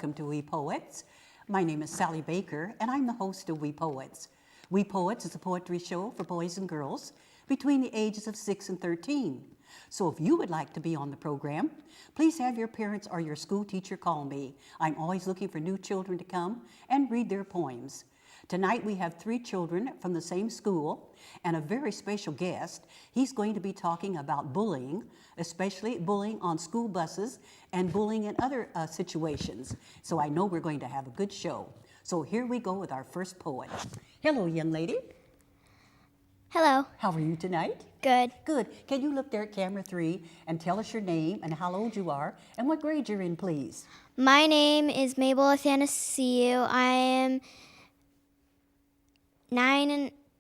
welcome to We Poets. My name is Sally Baker, and I'm the host of We Poets. We Poets is a poetry show for boys and girls between the ages of 6 and 13. So if you would like to be on the program, please have your parents or your school teacher call me. I'm always looking for new children to come and read their poems. Tonight we have 3 children from the same school and a very special guest. He's going to be talking about bullying, especially bullying on school buses and bullying in other situations. So I know we're going to have a good show. So here we go with our first poet. Hello, young lady. Hello. How are you tonight? Good. Good. Can you look there at camera 3 and tell us your name and how old you are and what grade you're in, please? My name is Mabel Athanasiou. I am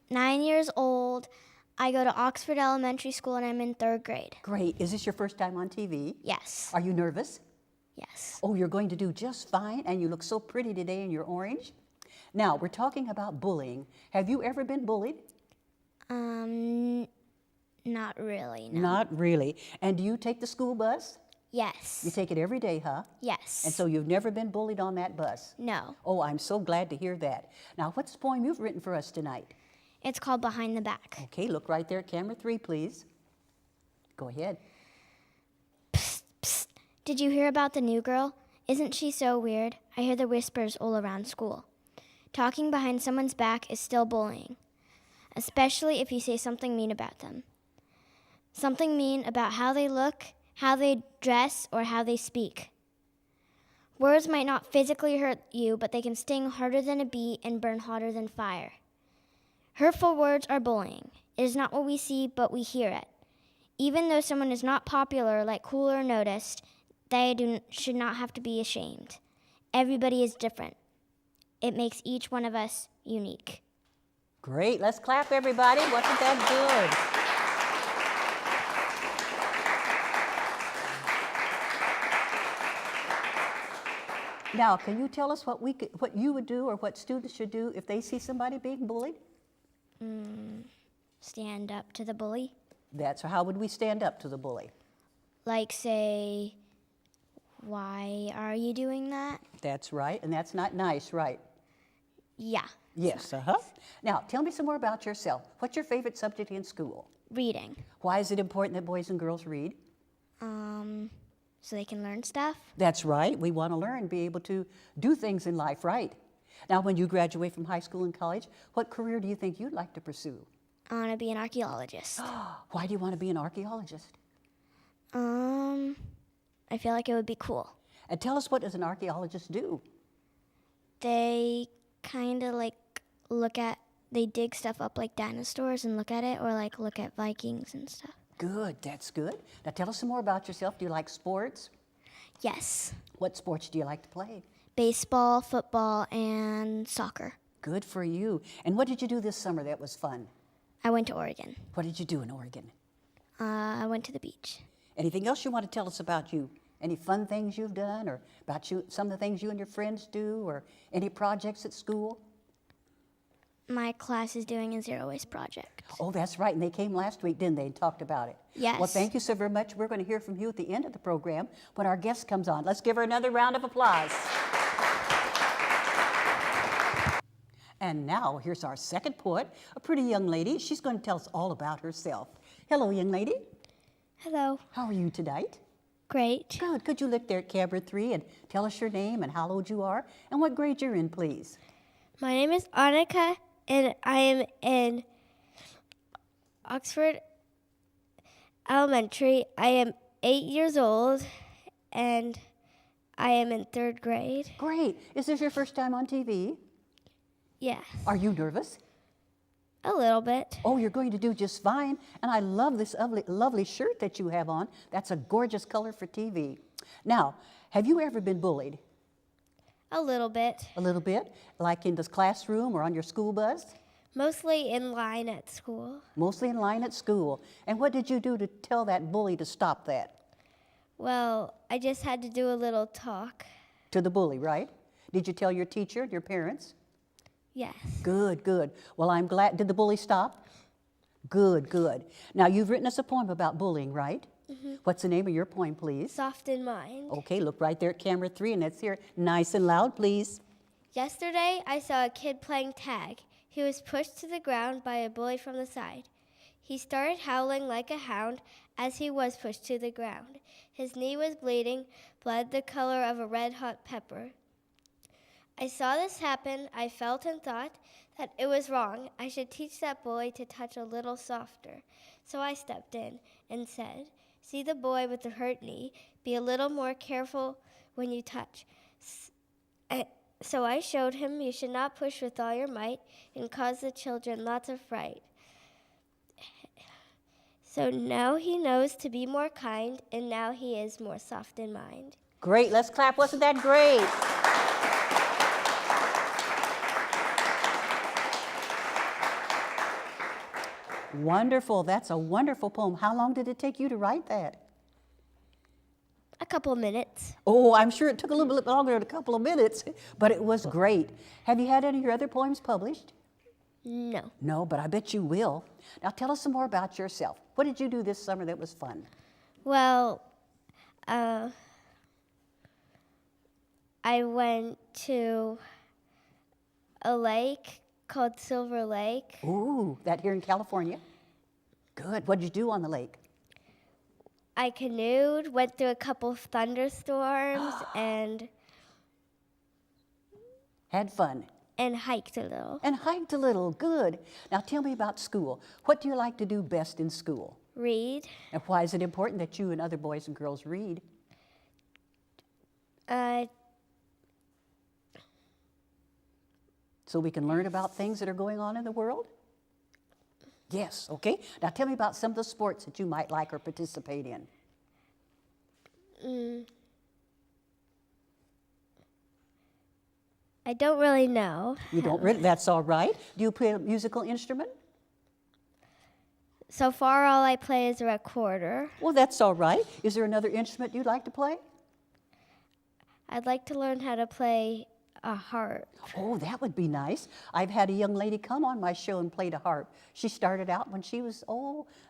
9 years old. I go to Oxford Elementary School and I'm in 3rd grade. Great. Is this your first time on TV? Yes. Are you nervous? Yes. Oh, you're going to do just fine, and you look so pretty today in your orange. Now, we're talking about bullying. Have you ever been bullied? Not really, no. Not really. And do you take the school bus? Yes. You take it every day, huh? Yes. And so you've never been bullied on that bus? No. Oh, I'm so glad to hear that. Now, what's the poem you've written for us tonight? It's called Behind the Back. Okay, look right there at camera 3, please. Go ahead. Psst, psst. Did you hear about the new girl? Isn't she so weird? I hear the whispers all around school. Talking behind someone's back is still bullying, especially if you say something mean about them. Something mean about how they look, how they dress, or how they speak. Words might not physically hurt you, but they can sting harder than a bee and burn hotter than fire. Hurtful words are bullying. It is not what we see, but we hear it. Even though someone is not popular, like cool or noticed, they should not have to be ashamed. Everybody is different. It makes each one of us unique. Great. Let's clap, everybody. Wasn't that good? Now, can you tell us what you would do or what students should do if they see somebody being bullied? Stand up to the bully. How would we stand up to the bully? Like say, why are you doing that? That's right, and that's not nice, right? Yeah. Yes, Now, tell me some more about yourself. What's your favorite subject in school? Reading. Why is it important that boys and girls read? So they can learn stuff. That's right. We want to learn, be able to do things in life, right? Now, when you graduate from high school and college, what career do you think you'd like to pursue? I want to be an archaeologist. Why do you want to be an archaeologist? I feel like it would be cool. And tell us, what does an archaeologist do? They kind of like they dig stuff up like dinosaurs and look at it, or like look at Vikings and stuff. Good, that's good. Now tell us some more about yourself. Do you like sports? Yes. What sports do you like to play? Baseball, football, and soccer. Good for you. And what did you do this summer that was fun? I went to Oregon. What did you do in Oregon? I went to the beach. Anything else you want to tell us about you? Any fun things you've done, or about you, some of the things you and your friends do, or any projects at school? My class is doing a zero-waste project. Oh, that's right, and they came last week, didn't they, and talked about it? Yes. Well, thank you so very much. We're going to hear from you at the end of the program when our guest comes on. Let's give her another round of applause. And now, here's our second poet, a pretty young lady. She's going to tell us all about herself. Hello, young lady. Hello. How are you tonight? Great. Good. Could you look there at camera 3 and tell us your name and how old you are and what grade you're in, please? My name is Annika, and I am in Oxford Elementary. I am 8 years old, and I am in 3rd grade. Great. Is this your first time on TV? Yes. Are you nervous? A little bit. Oh, you're going to do just fine. And I love this lovely shirt that you have on. That's a gorgeous color for TV. Now, have you ever been bullied? A little bit. A little bit? Like in this classroom or on your school bus? Mostly in line at school. Mostly in line at school. And what did you do to tell that bully to stop that? Well, I just had to do a little talk. To the bully, right? Did you tell your teacher, your parents? Yes. Good, good. Well, I'm glad. Did the bully stop? Good, good. Now, you've written us a poem about bullying, right? What's the name of your poem, please? Soft in Mind. Okay, look right there at camera 3 and let's hear it nice and loud, please. Yesterday, I saw a kid playing tag. He was pushed to the ground by a bully from the side. He started howling like a hound as he was pushed to the ground. His knee was bleeding, blood the color of a red-hot pepper. I saw this happen. I felt and thought that it was wrong. I should teach that bully to touch a little softer. So I stepped in and said, "See the boy with the hurt knee. Be a little more careful when you touch." So I showed him you should not push with all your might and cause the children lots of fright. So now he knows to be more kind, and now he is more soft in mind. Great, let's clap. Wasn't that great? Wonderful, that's a wonderful poem. How long did it take you to write that? A couple minutes. Oh, I'm sure it took a little bit longer than a couple of minutes, but it was great. Have you had any of your other poems published? No. No, but I bet you will. Now tell us some more about yourself. What did you do this summer that was fun? Well, I went to a lake called Silver Lake. Ooh, that here in California? Good. What did you do on the lake? I canoed, went through a couple of thunderstorms, and Had fun. hiked a little. And hiked a little. Good. Now tell me about school. What do you like to do best in school? Read. And why is it important that you and other boys and girls read? So we can learn about things that are going on in the world? Yes, okay. Now tell me about some of the sports that you might like or participate in. I don't really know. You don't really, that's all right. Do you play a musical instrument? So far, all I play is a recorder. Well, that's all right. Is there another instrument you'd like to play? I'd like to learn how to play a harp. Oh, that would be nice. I've had a young lady come on my show and play the harp. She started out when she was,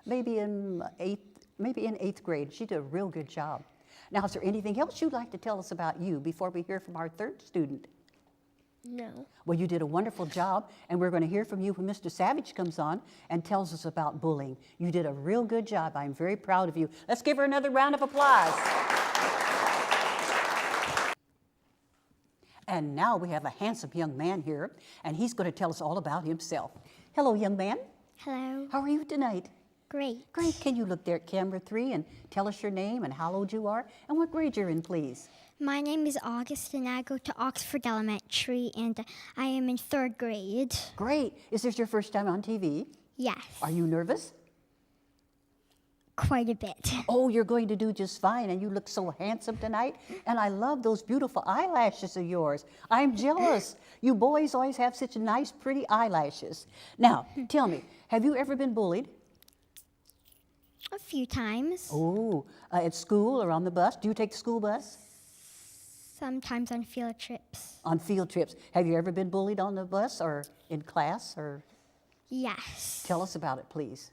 maybe in eighth grade. She did a real good job. Now, is there anything else you'd like to tell us about you before we hear from our third student? No. Well, you did a wonderful job, and we're going to hear from you when Mr. Savage comes on and tells us about bullying. You did a real good job. I'm very proud of you. Let's give her another round of applause. And now we have a handsome young man here, and he's going to tell us all about himself. Hello, young man. Hello. How are you tonight? Great. Great. Can you look there at camera 3 and tell us your name and how old you are and what grade you're in, please? My name is August and I go to Oxford Elementary and I am in 3rd grade. Great. Is this your first time on TV? Yes, Are you nervous? quite a bit. Oh, you're going to do just fine, and you look so handsome tonight. And I love those beautiful eyelashes of yours. I'm jealous. You boys always have such nice, pretty eyelashes. Now, tell me, have you ever been bullied? A few times. Oh, at school or on the bus? Do you take the school bus? Sometimes on field trips. On field trips. Have you ever been bullied on the bus or in class? Or Yes. tell us about it, please.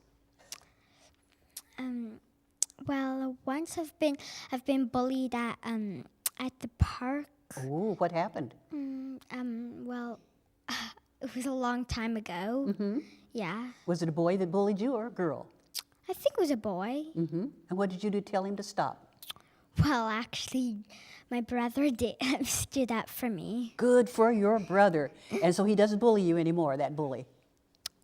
Well, once I've been bullied at the park. Oh, what happened? Well, it was a long time ago. Yeah. Was it a boy that bullied you or a girl? I think it was a boy. And what did you do to tell him to stop? Well, actually, my brother did stood up for me. Good for your brother. And so he doesn't bully you anymore, that bully.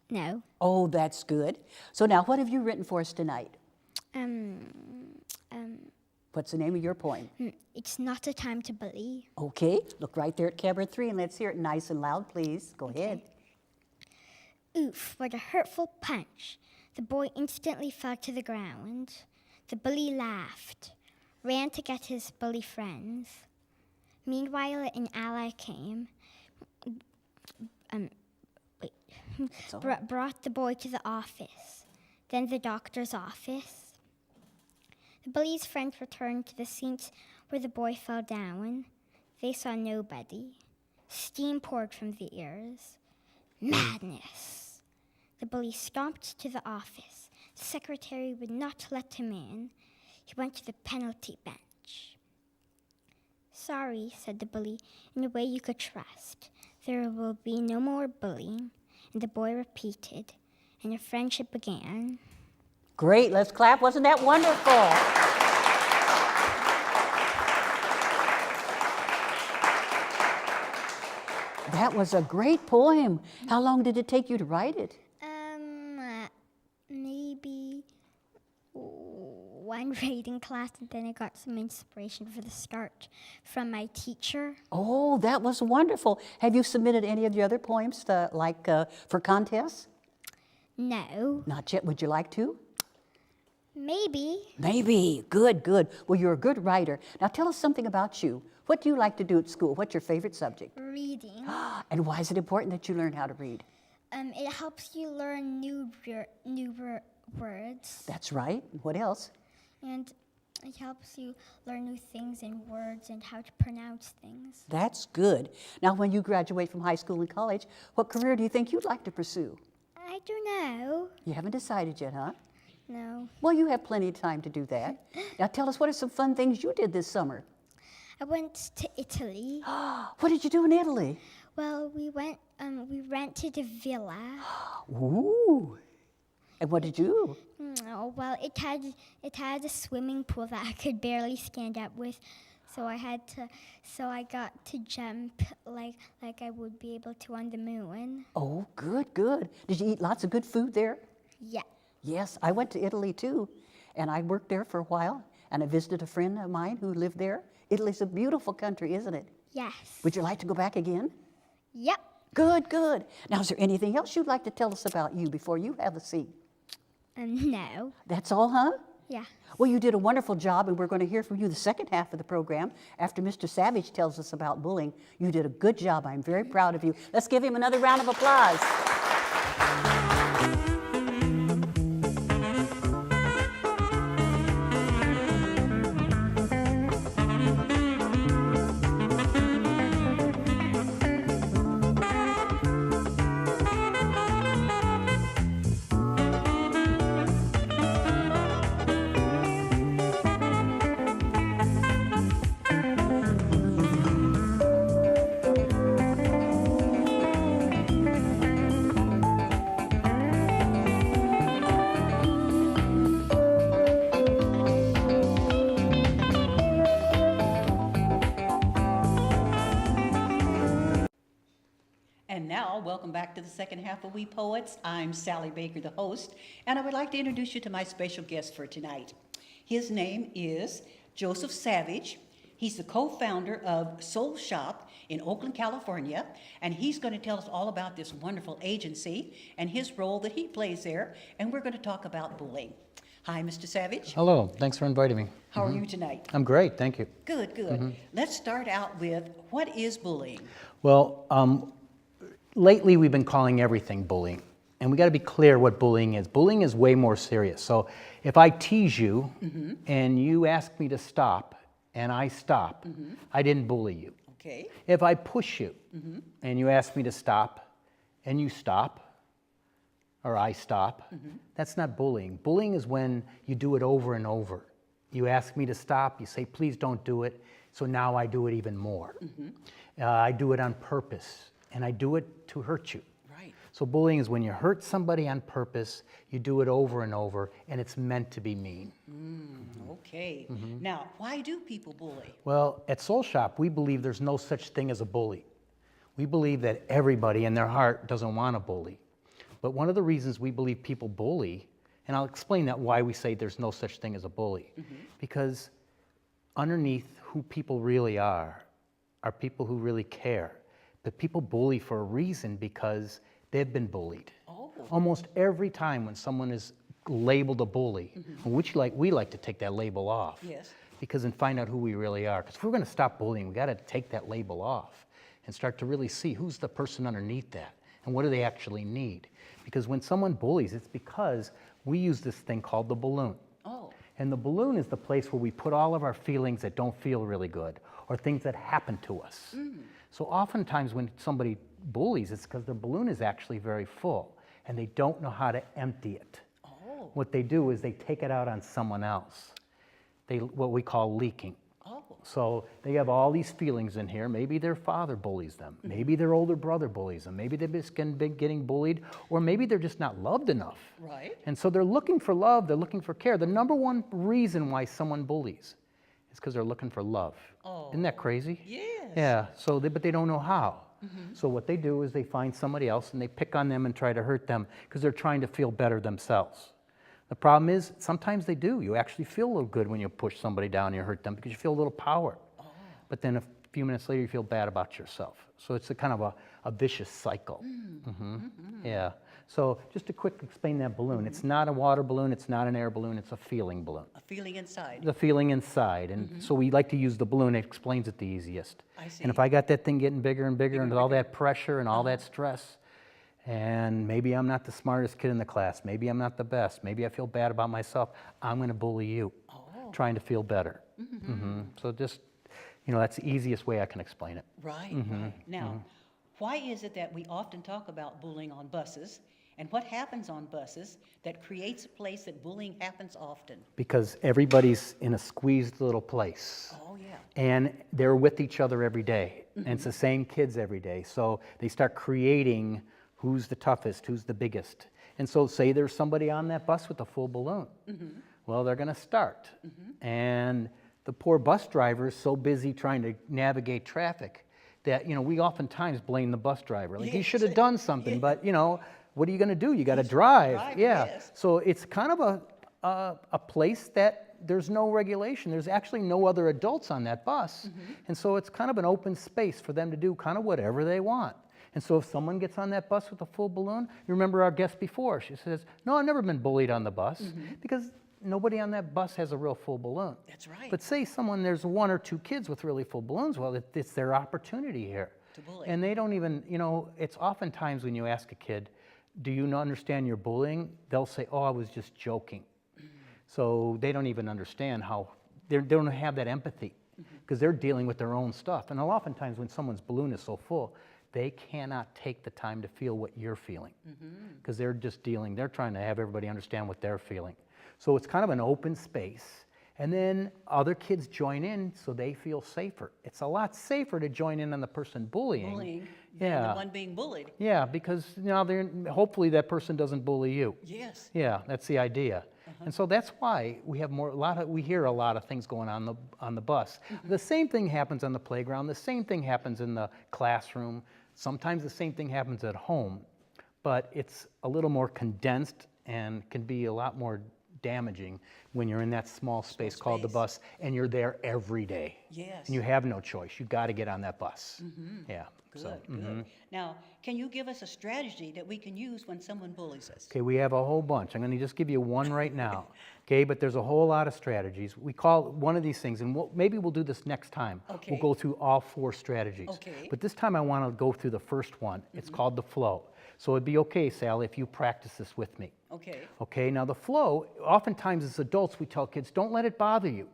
No. Oh, that's good. So now, what have you written for us tonight? What's the name of your poem? It's not a time to bully. Okay, look right there at camera 3 and let's hear it nice and loud, please. Go ahead. Oof, what a hurtful punch. The boy instantly fell to the ground. The bully laughed, ran to get his bully friends. Meanwhile, an ally came, So, brought the boy to the office, then the doctor's office. The bully's friends returned to the seat where the boy fell down. They saw nobody. Steam poured from the ears. Madness. The bully stomped to the office. The secretary would not let him in. He went to the penalty bench. Sorry, said the bully, in a way you could trust. There will be no more bullying. And the boy repeated, and a friendship began. Great, let's clap. Wasn't that wonderful? That was a great poem. How long did it take you to write it? Maybe one reading class, and then I got some inspiration for the start from my teacher. Oh, that was wonderful. Have you submitted any of your other poems for contests? No, Not yet. Would you like to? maybe. Maybe. Good, good. Well, you're a good writer. Now tell us something about you. What do you like to do at school? What's your favorite subject? Reading. And why is it important that you learn how to read? It helps you learn new words, That's right. What else? and it helps you learn new things and words and how to pronounce things. That's good. Now, when you graduate from high school and college, what career do you think you'd like to pursue? I don't know. You haven't decided yet, huh? No. Well, you have plenty of time to do that. Now, tell us, what are some fun things you did this summer? I went to Italy. What did you do in Italy? Well, we rented a villa. Ooh. And what did you do? Oh, well, it had a swimming pool that I could barely stand up with, so I got to jump like I would be able to on the moon. Oh, good, good. Did you eat lots of good food there? Yeah. Yes, I went to Italy too, and I worked there for a while, and I visited a friend of mine who lived there. Italy's a beautiful country, isn't it? Yes. Would you like to go back again? Yep. Good, good. Now, is there anything else you'd like to tell us about you before you have a seat? No. That's all, huh? Yeah. Well, you did a wonderful job, and we're going to hear from you the second half of the program after Mr. Savage tells us about bullying. You did a good job. I'm very proud of you. Let's give him another round of applause. And now, welcome back to the second half of We Poets. I'm Sally Baker, the host, and I would like to introduce you to my special guest for tonight. His name is Joseph Savage. He's the co-founder of Soul Shop in Oakland, California, and he's going to tell us all about this wonderful agency and his role that he plays there, and we're going to talk about bullying. Hi, Mr. Savage. Hello, thanks for inviting me. How are you tonight? I'm great, thank you. Good, good. Let's start out with, what is bullying? Well, lately we've been calling everything bullying, and we got to be clear what bullying is. Bullying is way more serious. So if I tease you and you ask me to stop and I stop, I didn't bully you. Okay. If I push you and you ask me to stop and you stop, or I stop, that's not bullying. Bullying is when you do it over and over. You ask me to stop, you say, please don't do it, so now I do it even more. I do it on purpose, and I do it to hurt you. Right. So bullying is when you hurt somebody on purpose, you do it over and over, and it's meant to be mean. Okay. Now, why do people bully? Well, at Soul Shop, we believe there's no such thing as a bully. We believe that everybody in their heart doesn't want to bully. But one of the reasons we believe people bully, and I'll explain that why we say there's no such thing as a bully, because underneath who people really are people who really care. But people bully for a reason because they've been bullied. Oh. Almost every time when someone is labeled a bully, which we like to take that label off. Yes. Because and find out who we really are. Because if we're going to stop bullying, we got to take that label off and start to really see who's the person underneath that and what do they actually need. Because when someone bullies, it's because we use this thing called the balloon. Oh. And the balloon is the place where we put all of our feelings that don't feel really good or things that happen to us. So oftentimes when somebody bullies, it's because their balloon is actually very full and they don't know how to empty it. Oh. What they do is they take it out on someone else. what we call leaking. Oh. So they have all these feelings in here. Maybe their father bullies them. Maybe their older brother bullies them. Maybe they've just been getting bullied, or maybe they're just not loved enough. Right. And so they're looking for love, they're looking for care. The number one reason why someone bullies is because they're looking for love. Oh. Isn't that crazy? Yes. Yeah, but they don't know how. So what they do is they find somebody else and they pick on them and try to hurt them because they're trying to feel better themselves. The problem is sometimes they do. You actually feel a little good when you push somebody down and you hurt them because you feel a little power. But then a few minutes later you feel bad about yourself. So it's a kind of a vicious cycle. Yeah. So just to quick explain that balloon. It's not a water balloon, it's not an air balloon, it's a feeling balloon. A feeling inside. The feeling inside. And so we like to use the balloon, it explains it the easiest. I see. And if I got that thing getting bigger and bigger and all that pressure and all that stress, and maybe I'm not the smartest kid in the class, maybe I'm not the best, maybe I feel bad about myself, I'm going to bully you, trying to feel better. So just, that's the easiest way I can explain it. Right, right. Now, why is it that we often talk about bullying on buses? And what happens on buses that creates a place that bullying happens often? Because everybody's in a squeezed little place. Oh, yeah. And they're with each other every day. And it's the same kids every day. So they start creating who's the toughest, who's the biggest. And so say there's somebody on that bus with a full balloon. Well, they're going to start. And the poor bus driver is so busy trying to navigate traffic that, we oftentimes blame the bus driver. Like, he should have done something, but, what are you going to do? You got to drive. Yeah. Yes. So it's kind of a place that there's no regulation. There's actually no other adults on that bus. And so it's kind of an open space for them to do kind of whatever they want. And so if someone gets on that bus with a full balloon, you remember our guest before, she says, no, I've never been bullied on the bus because nobody on that bus has a real full balloon. That's right. But say there's one or two kids with really full balloons, well, it's their opportunity here. To bully. And they don't even, it's oftentimes when you ask a kid, do you not understand your bullying? They'll say, oh, I was just joking. So they don't even understand how, they don't have that empathy because they're dealing with their own stuff. And oftentimes when someone's balloon is so full, they cannot take the time to feel what you're feeling because they're just they're trying to have everybody understand what they're feeling. So it's kind of an open space. And then other kids join in so they feel safer. It's a lot safer to join in on the person bullying. Than the one being bullied. Yeah, because hopefully that person doesn't bully you. Yes. Yeah, that's the idea. And so that's why we have we hear a lot of things going on the bus. The same thing happens on the playground. The same thing happens in the classroom. Sometimes the same thing happens at home, but it's a little more condensed and can be a lot more damaging when you're in that small space called the bus and you're there every day. Yes. And you have no choice. You got to get on that bus. Yeah. Good, good. Now, can you give us a strategy that we can use when someone bullies us? Okay, we have a whole bunch. I'm going to just give you one right now. Okay, but there's a whole lot of strategies. We call one of these things, and maybe we'll do this next time. Okay. We'll go through all 4 strategies. Okay. But this time I want to go through the first one. It's called the flow. So it'd be okay, Sally, if you practice this with me. Okay. Okay, now the flow, oftentimes as adults we tell kids, don't let it bother you.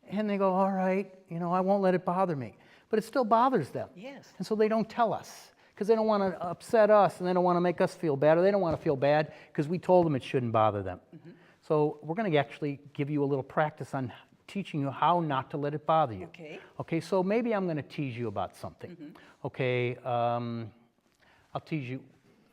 And they go, all right, I won't let it bother me. But it still bothers them. Yes. And so they don't tell us because they don't want to upset us and they don't want to make us feel bad, or they don't want to feel bad because we told them it shouldn't bother them. So we're going to actually give you a little practice on teaching you how not to let it bother you. Okay. Okay, so maybe I'm going to tease you about something. Okay, I'll tease you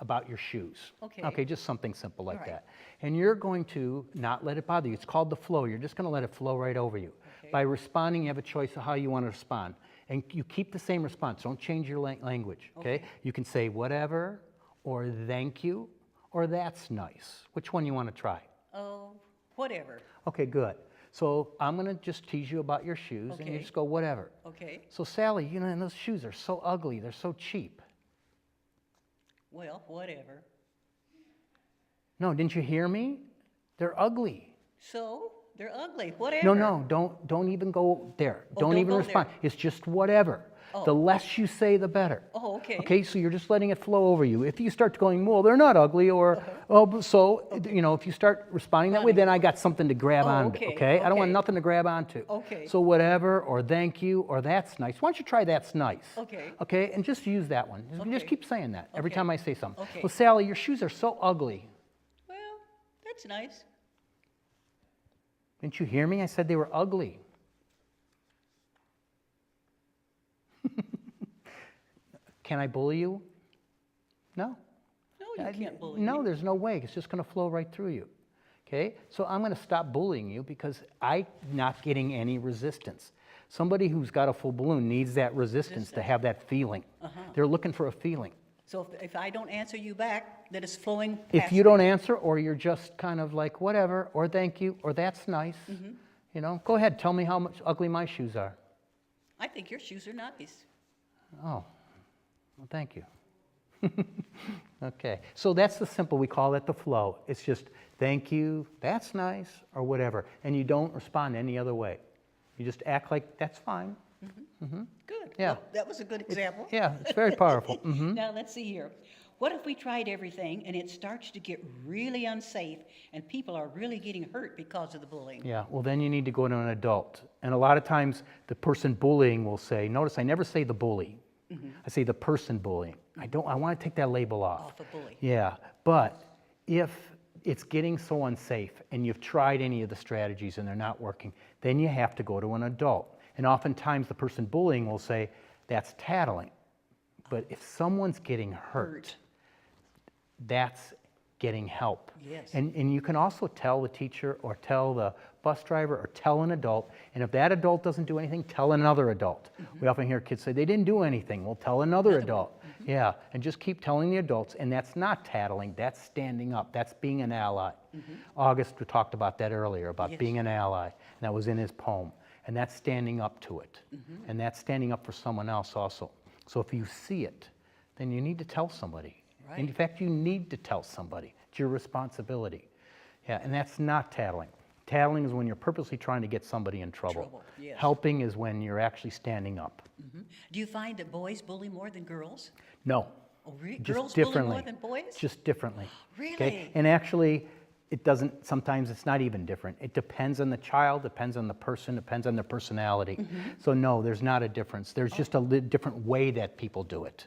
about your shoes. Okay. Okay, just something simple like All right. that. And you're going to not let it bother you. It's called the flow. You're just going to let it flow right over you. Okay. By responding, you have a choice of how you want to respond. And you keep the same response. Don't change your language, okay? You can say whatever, or thank you, or that's nice. Which one you want to try? Oh, whatever. Okay, good. So I'm going to just tease you about your shoes, and you Okay. just go whatever. Okay. So Sally, and those shoes are so ugly. They're so cheap. Well, whatever. No, didn't you hear me? They're ugly. So, they're ugly. Whatever. No, don't even go there. Don't don't even go respond. there. it's just whatever. The less you say, the better. Oh, okay. Okay, so you're just letting it flow over you. If you start going, well, they're not ugly, or, if you start responding that way, then I got something to grab onto, okay, okay? I don't want okay. nothing to grab onto. Okay. So whatever, or thank you, or that's nice. Why don't you try that's nice? Okay. Okay, and just use that one. Just Okay. keep saying that every Okay. time I say something. Okay. Well, Sally, your shoes are so ugly. Well, that's nice. Didn't you hear me? I said they were ugly. Can I bully you? No. No, you can't bully No, me. there's no way. It's just going to flow right through you. Okay? So I'm going to stop bullying you because I'm not getting any resistance. Somebody who's got a full balloon needs that resistance to have that feeling. They're looking for a feeling. So if I don't answer you back, then it's flowing If past you me. don't answer, or you're just kind of like, whatever, or thank you, or that's nice, you know, go ahead, tell me how much ugly my shoes are. I think your shoes are nice. Oh, well, thank you. Okay, so that's the simple, we call it the flow. It's just, thank you, that's nice, or whatever. And you don't respond any other way. You just act like that's fine. Good. Yeah. Well, that was a good example. Yeah, it's very powerful. Now, let's see here. What if we tried everything and it starts to get really unsafe and people are really getting hurt because of the bullying? Yeah, well, then you need to go to an adult. And a lot of times the person bullying will say, notice I never say the bully. I say the person bullying. I want to take that label off. Off a bully. Yeah, but if it's getting so unsafe and you've tried any of the strategies and they're not working, then you have to go to an adult. And oftentimes the person bullying will say, that's tattling. But if someone's getting hurt, that's getting help. Yes. And you can also tell the teacher or tell the bus driver or tell an adult, and if that adult doesn't do anything, tell another adult. We often hear kids say, they didn't do anything. Well, tell another adult. Yeah, and just keep telling the adults, and that's not tattling, that's standing up, that's being an ally. August talked about that earlier, about being an ally, and that was in his poem. And that's standing up to it, and that's standing up for someone else also. So if you see it, then you need to tell somebody. Right. In fact, you need to tell somebody. It's your responsibility. Yeah, and that's not tattling. Tattling is when you're purposely trying to get somebody in trouble. Yes. Helping is when you're actually standing up. Do you find that boys bully more than girls? No. Oh, really? Just Girls differently. bully more than boys? Just differently. Really? And actually, it doesn't, sometimes it's not even different. It depends on the child, depends on the person, depends on their personality. So no, there's not a difference. There's just a different way that people do it.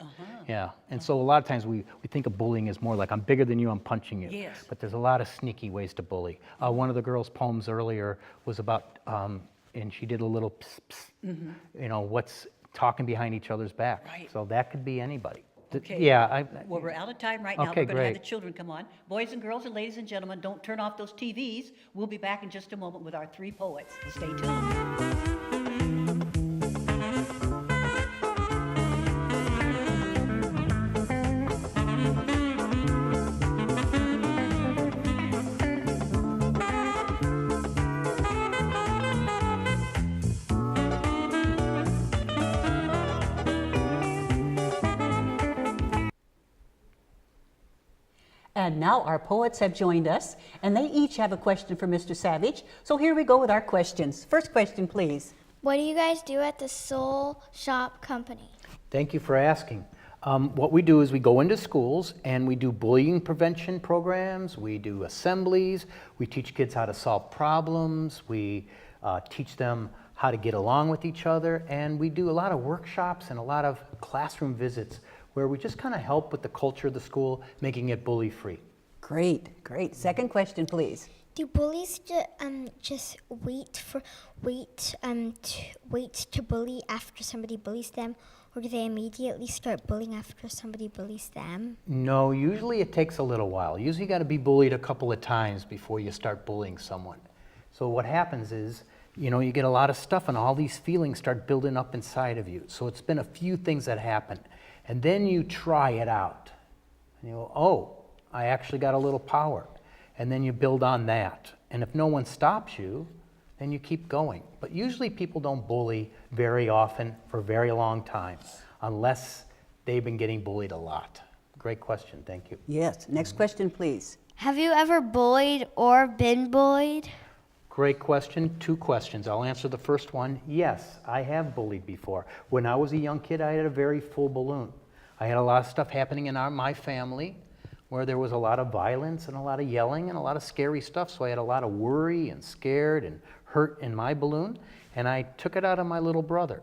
Yeah, and so a lot of times we think of bullying as more like, I'm bigger than you, I'm punching you. Yes. But there's a lot of sneaky ways to bully. One of the girls' poems earlier was about, and she did a little pss, pss, you know, what's talking behind each other's back. Right. So that could be anybody. Okay. Yeah, Well, we're out of time right now. Okay, We're going to have the great. children come on. Boys and girls and ladies and gentlemen, don't turn off those TVs. We'll be back in just a moment with our three poets. Stay tuned. And now our poets have joined us, and they each have a question for Mr. Savage. So here we go with our questions. First question, please. What do you guys do at the Soul Shop Company? Thank you for asking. What we do is we go into schools and we do bullying prevention programs, we do assemblies, we teach kids how to solve problems, we teach them how to get along with each other, and we do a lot of workshops and a lot of classroom visits where we just kind of help with the culture of the school, making it bully-free. Great, great. Second question, please. Do bullies just wait to bully after somebody bullies them, or do they immediately start bullying after somebody bullies them? No, usually it takes a little while. Usually you got to be bullied a couple of times before you start bullying someone. So what happens is, you know, you get a lot of stuff and all these feelings start building up inside of you. So it's been a few things that happen. And then you try it out. And you go, oh, I actually got a little power. And then you build on that. And if no one stops you, then you keep going. But usually people don't bully very often for a very long time, unless they've been getting bullied a lot. Great question, thank you. Yes. Next question, please. Have you ever bullied or been bullied? Great question, two questions. I'll answer the first one. Yes, I have bullied before. When I was a young kid, I had a very full balloon. I had a lot of stuff happening in my family where there was a lot of violence and a lot of yelling and a lot of scary stuff. So I had a lot of worry and scared and hurt in my balloon. And I took it out on my little brother.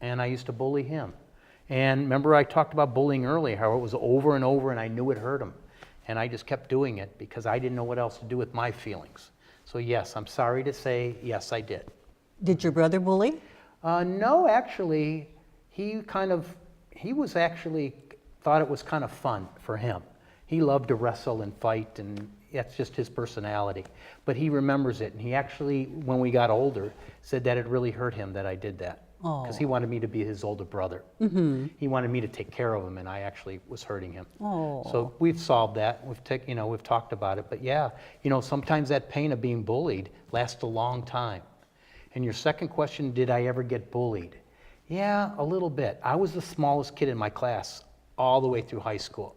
And I used to bully him. And remember I talked about bullying earlier, how it was over and over and I knew it hurt him. And I just kept doing it because I didn't know what else to do with my feelings. So yes, I'm sorry to say, yes, I did. Did your brother bully? No, actually, he was actually, thought it was kind of fun for him. He loved to wrestle and fight, and that's just his personality. But he remembers it, and he actually, when we got older, said that it really hurt him that I did that. Because he wanted me to be his older brother. He wanted me to take care of him, and I actually was hurting him. So we've solved that. We've talked about it. But yeah, sometimes that pain of being bullied lasts a long time. And your second question, did I ever get bullied? Yeah, a little bit. I was the smallest kid in my class all the way through high school.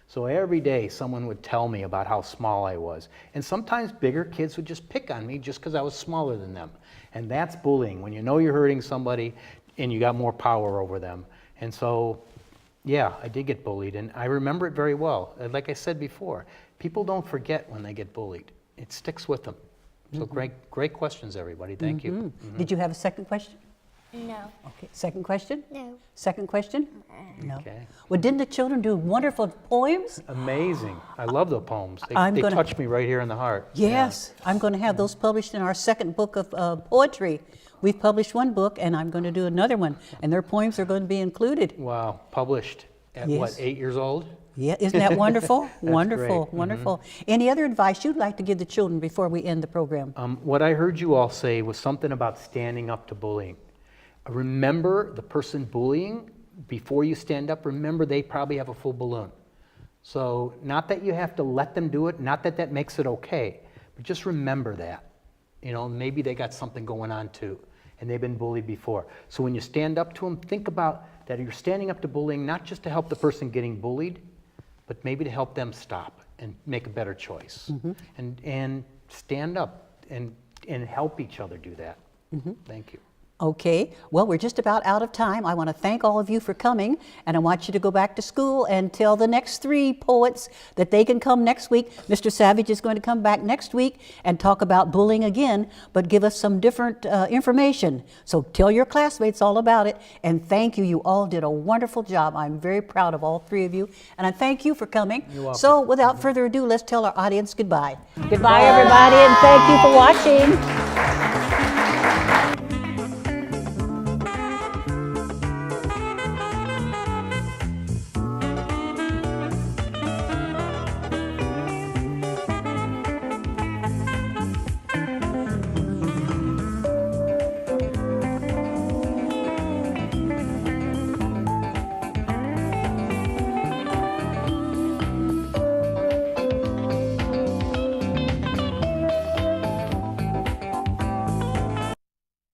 So every day someone would tell me about how small I was. And sometimes bigger kids would just pick on me just because I was smaller than them. And that's bullying, when you know you're hurting somebody and you got more power over them. And so, yeah, I did get bullied, and I remember it very well. Like I said before, people don't forget when they get bullied. It sticks with them. So great questions, everybody. Thank you. Did you have a second question? No. Okay, second question? No. Second question? No. Okay. Well, didn't the children do wonderful poems? Amazing. I love the poems. They I'm gonna- touch me right here in the heart. Yes, I'm going to have those published in our second book of poetry. We've published one book, and I'm going to do another one, and their poems are going to be included. Wow. Published at Yes. what, 8 years old? Yeah, isn't that wonderful? Wonderful, great. wonderful. Any other advice you'd like to give the children before we end the program? What I heard you all say was something about standing up to bullying. Remember the person bullying, before you stand up, remember they probably have a full balloon. So not that you have to let them do it, not that that makes it okay, but just remember that. Maybe they got something going on too, and they've been bullied before. So when you stand up to them, think about that you're standing up to bullying, not just to help the person getting bullied, but maybe to help them stop and make a better choice. And stand up and help each other do that. Thank you. Okay, well, we're just about out of time. I want to thank all of you for coming, and I want you to go back to school and tell the next 3 poets that they can come next week. Mr. Savage is going to come back next week and talk about bullying again, but give us some different information. So tell your classmates all about it, and thank you. You all did a wonderful job. I'm very proud of all 3 of you, and I thank you for coming. You're welcome. So without further ado, let's tell our audience goodbye. Goodbye, everybody, and thank you for watching.